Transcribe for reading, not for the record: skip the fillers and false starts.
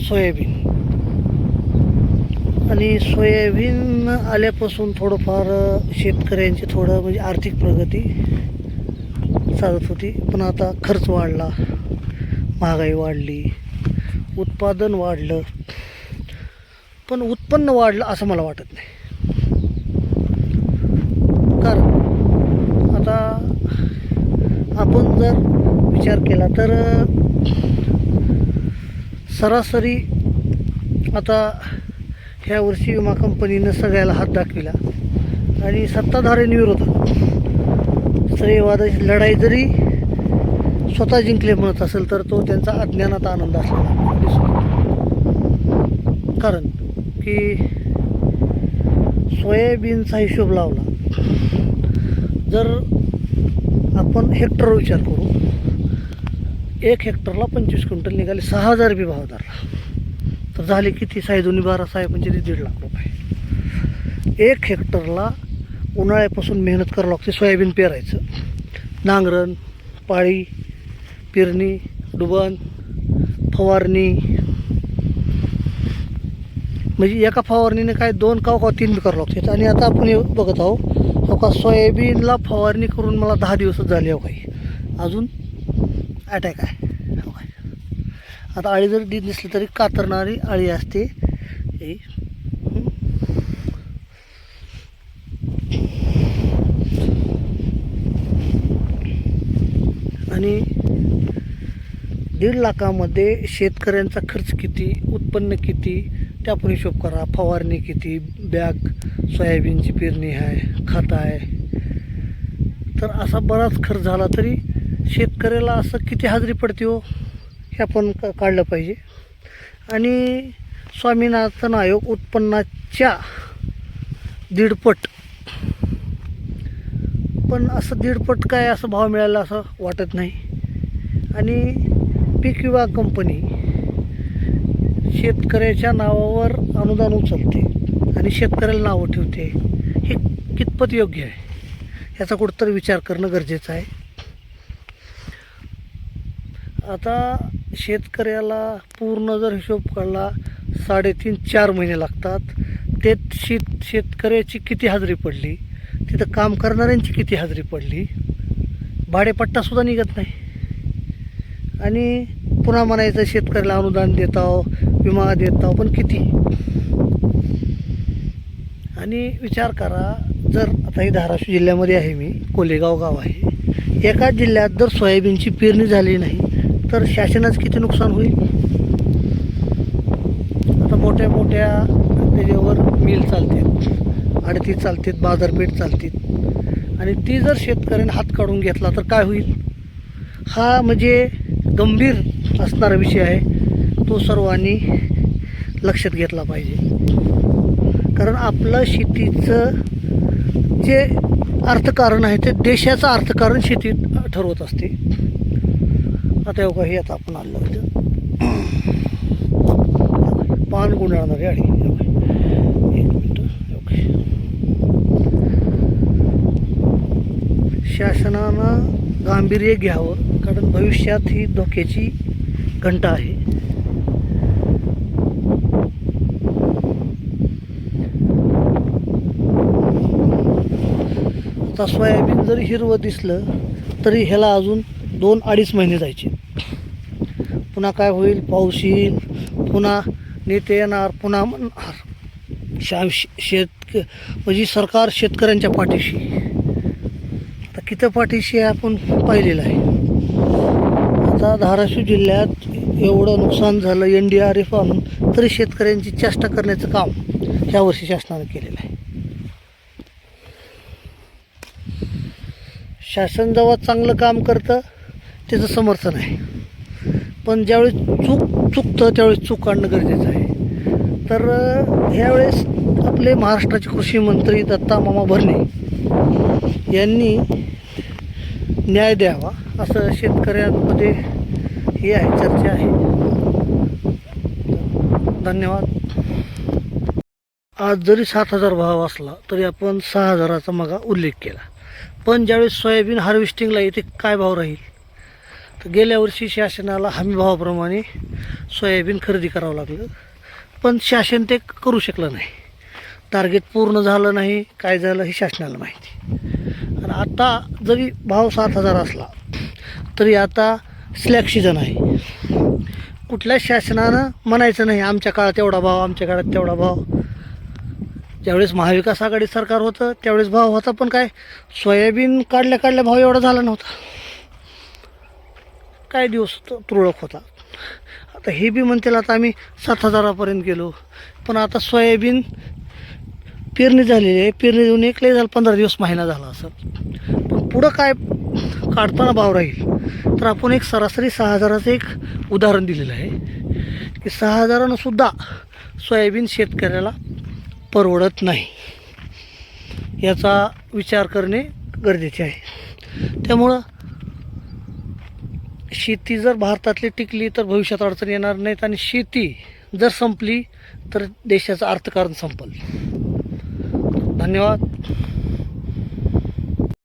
Soybean. आणि soybean आल्यापासून थोडंफार शेतकऱ्यांची थोडं म्हणजे आर्थिक प्रगती साधत होती. पण आता खर्च वाढला, महागाई वाढली, उत्पादन वाढलं, पण उत्पन्न वाढलं असं मला वाटत नाही. कारण आता आपण जर विचार केला तर सरासरी आता ह्या वर्षी विमा कंपनीनं सगळ्याला हात दाखविला आणि सत्ताधाऱ्यांनी विरोधात स्त्रीवादाची लढाई जरी स्वतः जिंकले म्हणत असेल तर तो त्यांचा अज्ञानात आनंद असलेला दिसतो. कारण की सोयाबीनचा हिशोब लावला जर आपण हेक्टर विचार करू, 1 हेक्टरला 25 क्विंटल निघाले, 6,000 बी भाव धरला तर झाले किती? 6 12 6 पंचेचाळीस 1.5 लाख रुपये. 1 हेक्टरला उन्हाळ्यापासून मेहनत करावं लागते. सोयाबीन पेरायचं, नांगरण, पाळी, पेरणी, डुबण, फवारणी, म्हणजे एका फवारणीने काय 2 का 3 बी करावं लागते. आणि आता आपण बघत आहोत का सोयाबीनला फवारणी करून मला 10 दिवसच झाले हो काही, अजून अटॅक आहे. आता अळी जर दी दिसली तरी कातरणारी अळी असते. आणि 1.5 लाखामध्ये शेतकऱ्यांचा खर्च किती, उत्पन्न किती ते आपण हिशोब करा. फवारणी किती, बॅग सोयाबीनची पेरणी आहे, खत आहे, तर असा बराच खर्च झाला तरी शेतकऱ्याला असं किती हाजरी पडते हो हे आपण काढलं पाहिजे. आणि स्वामीनाथन आयोग उत्पन्नाच्या 1.5 पट, पण असं 1.5 पट काय असं भाव मिळाला असं वाटत नाही. आणि पीक विमा कंपनी शेतकऱ्याच्या नावावर अनुदान उचलते आणि शेतकऱ्याला नावं ठेवते, हे कितपत योग्य आहे याचा कुठंतरी विचार करणं गरजेचं आहे. आता शेतकऱ्याला पूर्ण जर हिशोब काढला 3.5-4 महिने लागतात. ते शेतकऱ्याची किती हाजरी पडली, तिथं काम करणाऱ्यांची किती हाजरी पडली, भाडेपट्टासुद्धा निघत नाही. आणि पुन्हा म्हणायचं शेतकऱ्याला अनुदान देताव, विमा देताव, पण किती? आणि विचार करा, जर आता ही धाराशिव जिल्ह्यामध्ये आहे मी, कोलेगाव गाव आहे, एकाच जिल्ह्यात जर सोयाबीनची पेरणी झाली नाही तर शासनाचं किती नुकसान होईल. आता मोठ्या मोठ्या त्याच्यावर मिल चालतात, आडती चालतात, बाजारपेठ चालतात, आणि ती जर शेतकऱ्याने हात काढून घेतला तर काय होईल? हा म्हणजे गंभीर असणारा विषय आहे, तो सर्वांनी लक्षात घेतला पाहिजे. कारण आपलं शेतीचं जे अर्थकारण आहे ते देशाचं अर्थकारण शेतीत ठरवत असते. आता एवढं हे आता आपण आलं पान गुंडाळणारी अळी. 1 मिनटं. शासनानं गांभीर्य घ्यावं, कारण भविष्यात ही धोक्याची घंटा आहे. आता सोयाबीन जरी हिरवं दिसलं तरी ह्याला अजून 2-2.5 महिने जायचे. पुन्हा काय होईल? पाऊस येईल, पुन्हा नेते येणार, पुन्हा म्हणणार म्हणजे सरकार शेतकऱ्यांच्या पाठीशी. आता किती पाठीशी आहे आपण पाहिलेलं आहे. आता धाराशिव जिल्ह्यात एवढं नुकसान झालं NDRF आणून, तरी शेतकऱ्यांची चेष्टा करण्याचं काम ह्या वर्षी शासनानं केलेलं आहे. शासन जेव्हा चांगलं काम करतं त्याचं समर्थन आहे, पण ज्यावेळेस चुकतं त्यावेळेस चूक काढणं गरजेचं आहे. तर ह्यावेळेस आपले महाराष्ट्राचे कृषी मंत्री दत्ता मामा भरणे यांनी न्याय द्यावा असं शेतकऱ्यांमध्ये हे आहे, चर्चा आहे. धन्यवाद. आज जरी 7,000 भाव असला तरी आपण 6,000चा मागा उल्लेख केला, पण ज्यावेळेस सोयाबीन हार्वेस्टिंगला येते काय भाव राहील? तर गेल्या वर्षी शासनाला हमीभावाप्रमाणे सोयाबीन खरेदी करावं लागलं, पण शासन ते करू शकलं नाही. टार्गेट पूर्ण झालं नाही, काय झालं हे शासनाला माहिती. आणि आता जरी भाव 7,000 असला तरी आता स्लॅग सीजन आहे. कुठल्याच शासनानं म्हणायचं नाही आमच्या काळात एवढा भाव, आमच्या काळात तेवढा भाव. ज्यावेळेस महाविकास आघाडी सरकार होतं त्यावेळेस भाव होता, पण काय सोयाबीन काढल्या भाव एवढा झाला नव्हता. काय दिवस तुरळक होता. आता हे बी म्हणतील आता आम्ही 7,000पर्यंत गेलो, पण आता सोयाबीन पेरणी झालेली आहे. पेरणी देऊन एक लय झालं 15 दिवस, महिना झाला असं. पण पुढं काय काढताना भाव राहील. तर आपण एक सरासरी 6,000चं एक उदाहरण दिलेलं आहे की 6,000नं सुद्धा सोयाबीन शेतकऱ्याला परवडत नाही. याचा विचार करणे गरजेचे आहे. त्यामुळं शेती जर भारतातली टिकली तर भविष्यात अडचण येणार नाहीत, आणि शेती जर संपली तर देशाचं अर्थकारण संपल. धन्यवाद.